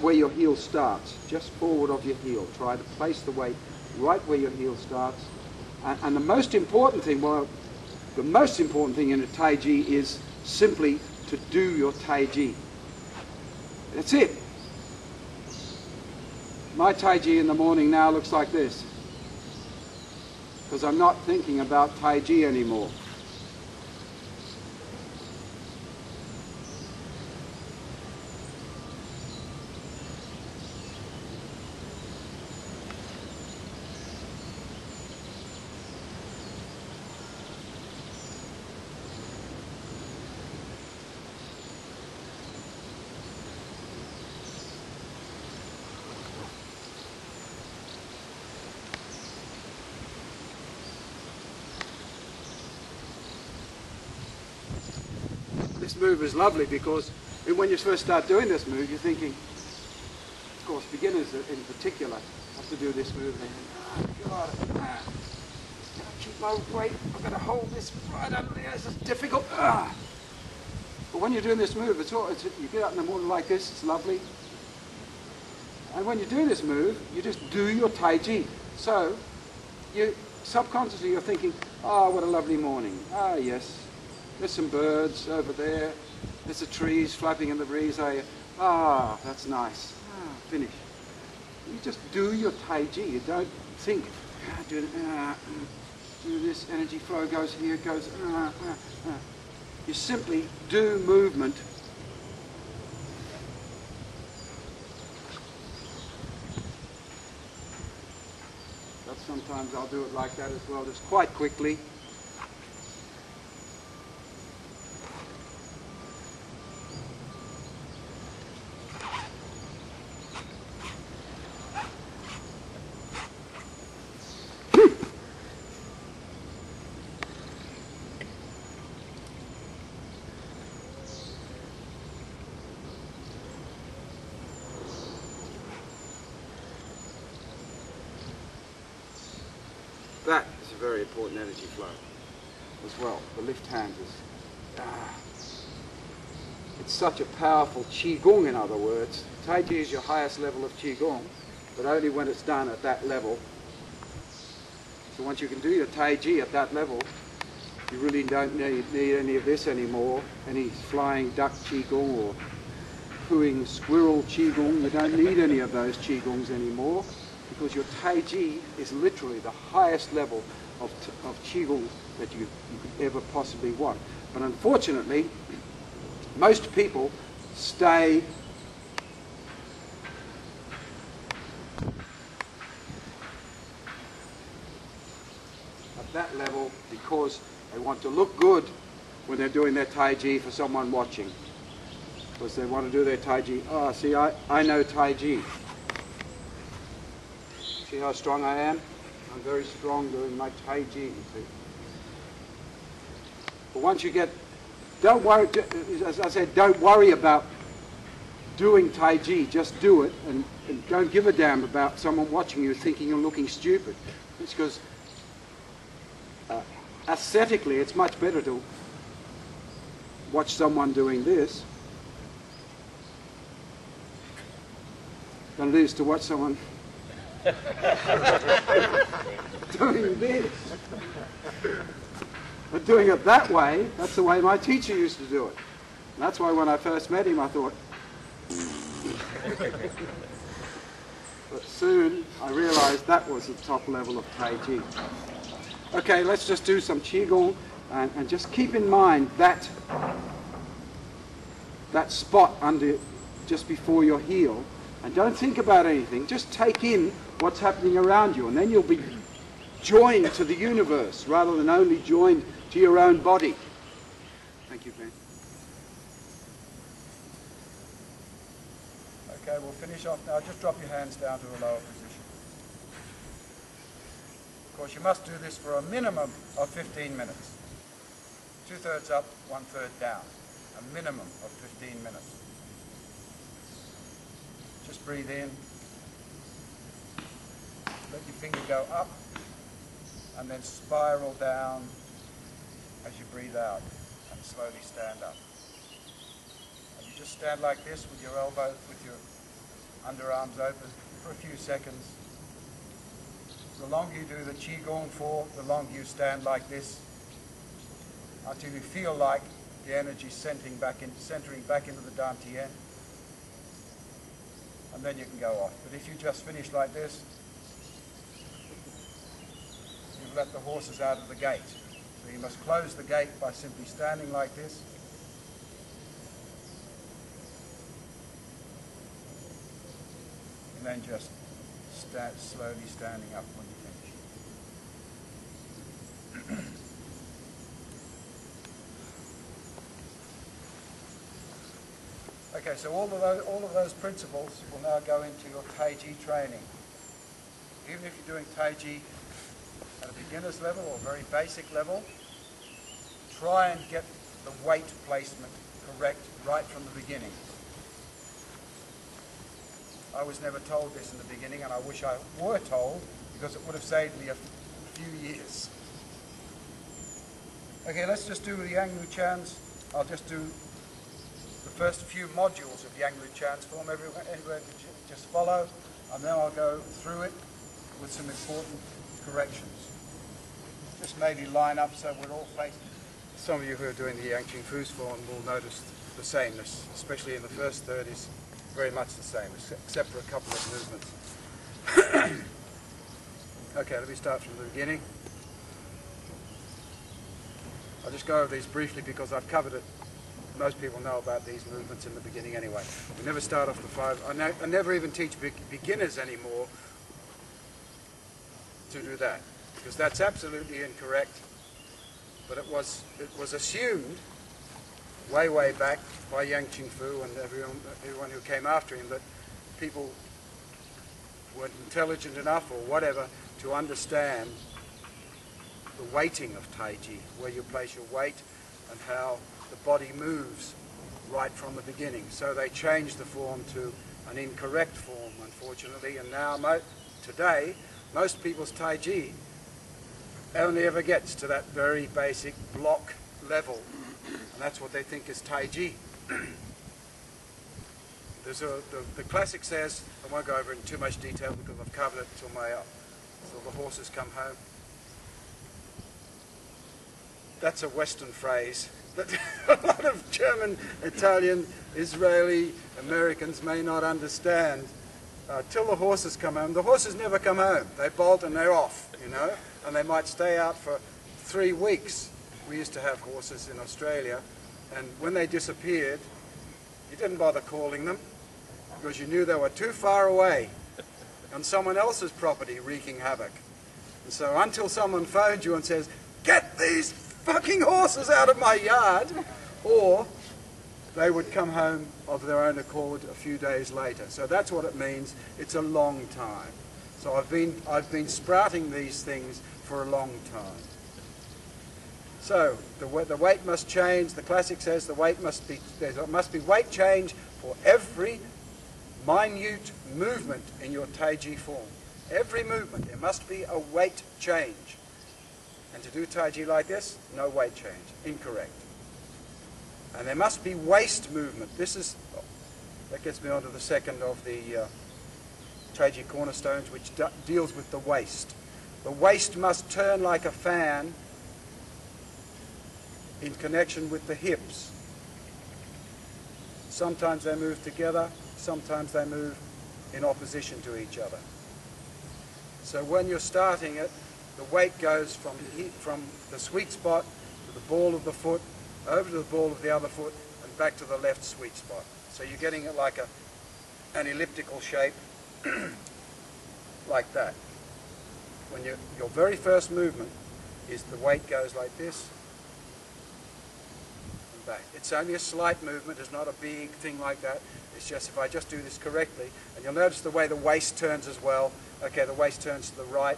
where your heel starts, just forward of your heel. Try to place the weight right where your heel starts. And the most important thing, well, the most important thing in a Tai Chi is simply to do your Tai Chi. That's it. My Tai Chi in the morning now looks like this, because I'm not thinking about Tai Chi anymore. This move is lovely because when you first start doing this move, you're thinking, of course, beginners in particular have to do this move. And they think, oh God, I've got to keep my weight. I've got to hold this right under there. This is difficult. But when you're doing this move, you get up in the morning like this. It's lovely. And when you do this move, you just do your Tai Chi. So subconsciously you're thinking, oh, what a lovely morning. Ah, yes. There's some birds over there. There's the trees flapping in the breeze. Ah, that's nice. Ah, finish. You just do your Tai Chi. You don't think, do this, energy flow goes here, goes, You simply do movement. But sometimes I'll do it like that as well, just quite quickly. That is a very important energy flow as well. The left hand is, it's such a powerful Qigong, in other words. Tai Chi is your highest level of Qigong, but only when it's done at that level. So once you can do your Tai Chi at that level, you really don't need any of this anymore, any flying duck Qigong or cooing squirrel Qigong. You don't need any of those Qigongs anymore, because your Tai Chi is literally the highest level of Qigong that you could ever possibly want. But unfortunately, most people stay at that level because they want to look good when they're doing their Tai Chi for someone watching. Because they want to do their Tai Chi. Oh, see, I know Tai Chi. See how strong I am? I'm very strong doing my Tai Chi, you see. But once you get, don't worry, as I said, don't worry about doing Tai Chi, just do it, and don't give a damn about someone watching you thinking you're looking stupid. It's because aesthetically it's much better to watch someone doing this than it is to watch someone doing this. But doing it that way, that's the way my teacher used to do it. And that's why when I first met him I thought, but soon I realized that was the top level of Tai Chi. Okay, let's just do some Qigong and just keep in mind that spot under, just before your heel. And don't think about anything, just take in what's happening around you, and then you'll be joined to the universe rather than only joined to your own body. Thank you, Ben. Okay, we'll finish off now. Just drop your hands down to a lower position. Of course, you must do this for a minimum of 15 minutes. 2/3 up, 1/3 down. A minimum of 15 minutes. Just breathe in, let your finger go up, and then spiral down as you breathe out, and slowly stand up. And you just stand like this with your elbow, with your underarms open for a few seconds. The longer you do the Qigong for, the longer you stand like this until you feel like the energy centering back into the Dantian. And then you can go off. But if you just finish like this, you've let the horses out of the gate. So you must close the gate by simply standing like this. And then just slowly standing up when you finish. Okay, so all of those principles will now go into your Taiji training. Even if you're doing Taiji at a beginner's level or very basic level, try and get the weight placement correct right from the beginning. I was never told this in the beginning, and I wish I were told, because it would have saved me a few years. Okay, let's just do the Yang Lu Chans. I'll just do the first few modules of Yang Lu Chan's form. Everyone just follow, and then I'll go through it with some important corrections. Just maybe line up so we're all facing. Some of you who are doing the Yang Qing Fu's form will notice the sameness, especially in the first third is very much the same, except for a couple of movements. Okay, let me start from the beginning. I'll just go over these briefly because I've covered it. Most people know about these movements in the beginning anyway. We never start off the five. I never even teach beginners anymore to do that, because that's absolutely incorrect. But it was assumed way back by Yang Qing Fu and everyone who came after him that people weren't intelligent enough or whatever to understand the weighting of Taiji, where you place your weight and how the body moves right from the beginning. So they changed the form to an incorrect form, unfortunately, and now today most people's Taiji only ever gets to that very basic block level, and that's what they think is Taiji. The classic says, I won't go over it in too much detail because I've covered it till the horses come home. That's a Western phrase that a lot of German, Italian, Israeli, Americans may not understand. Till the horses come home. The horses never come home. They bolt and they're off, you know, and they might stay out for 3 weeks. We used to have horses in Australia, and when they disappeared, you didn't bother calling them because you knew they were too far away on someone else's property wreaking havoc. And so until someone phoned you and says, "Get these fucking horses out of my yard," or they would come home of their own accord a few days later. So that's what it means. It's a long time. So I've been sprouting these things for a long time. So the weight must change. The classic says there must be weight change for every minute movement in your Taiji form. Every movement, there must be a weight change. And to do Taiji like this, no weight change. Incorrect. And there must be waist movement. That gets me on to the second of the Taiji cornerstones, which deals with the waist. The waist must turn like a fan in connection with the hips. Sometimes they move together, sometimes they move in opposition to each other. So when you're starting it, the weight goes from the sweet spot to the ball of the foot, over to the ball of the other foot, and back to the left sweet spot. So you're getting it like an elliptical shape, like that. When your very first movement is the weight goes like this, and back. It's only a slight movement, it's not a big thing like that. It's just if I just do this correctly, and you'll notice the way the waist turns as well. Okay, the waist turns to the right,